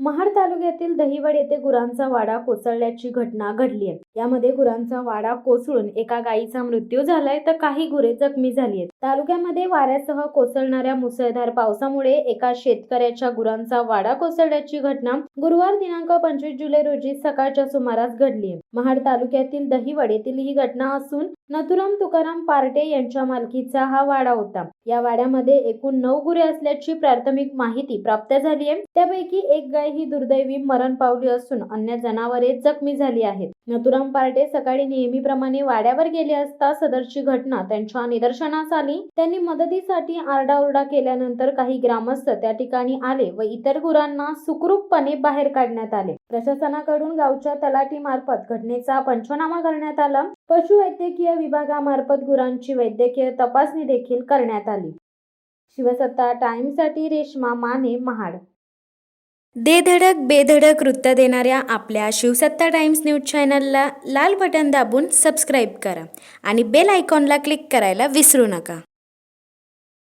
महाड तालुक्यातील दहिवड येथे गुरांचा वाडा कोसळल्याची घटना घडली आहे। यामध्ये गुरांचा वाडा कोसळून एका गायीचा मृत्यू झालाय तर काही गुरे जखमी झाली आहेत। तालुक्यामध्ये वाऱ्यासह कोसळणाऱ्या मुसळधार पावसामुळे एका शेतकऱ्याच्या गुरांचा वाडा कोसळल्याची घटना गुरुवार दिनांक 25 जुलै रोजी सकाळच्या सुमारास घडली आहे। महाड तालुक्यातील दहिवड येथील ही घटना असून नथुराम तुकाराम पार्टे यांच्या मालकीचा हा वाडा होता। या वाड्यामध्ये एकूण 9 गुरे असल्याची प्राथमिक माहिती प्राप्त झाली आहे। त्यापैकी एक गाय ही दुर्दैवी मरण पावली असून अन्य जनावरे जखमी झाली आहेत। नथुराम पार्टे सकाळी नेहमीप्रमाणे वाड्यावर गेले असता सदरची घटना त्यांच्या निदर्शनास आली। त्यांनी मदतीसाठी आरडाओरडा केल्यानंतर काही ग्रामस्थ त्या ठिकाणी आले व इतर गुरांना सुखरूपपणे बाहेर काढण्यात आले। प्रशासनाकडून गावच्या तलाठी मार्फत घटनेचा पंचनामा करण्यात आला। पशुवैद्यकीय विभागामार्फत गुरांची वैद्यकीय तपासणी देखील करण्यात आली। शिवसत्ता टाइम्ससाठी रेश्मा माने, महाड। दे धडक बेधडक वृत्त देणाऱ्या आपल्या शिवसत्ता टाइम्स न्यूज चॅनलला लाल बटन दाबून सबस्क्राईब करा आणि बेल आयकॉनला क्लिक करायला विसरू नका।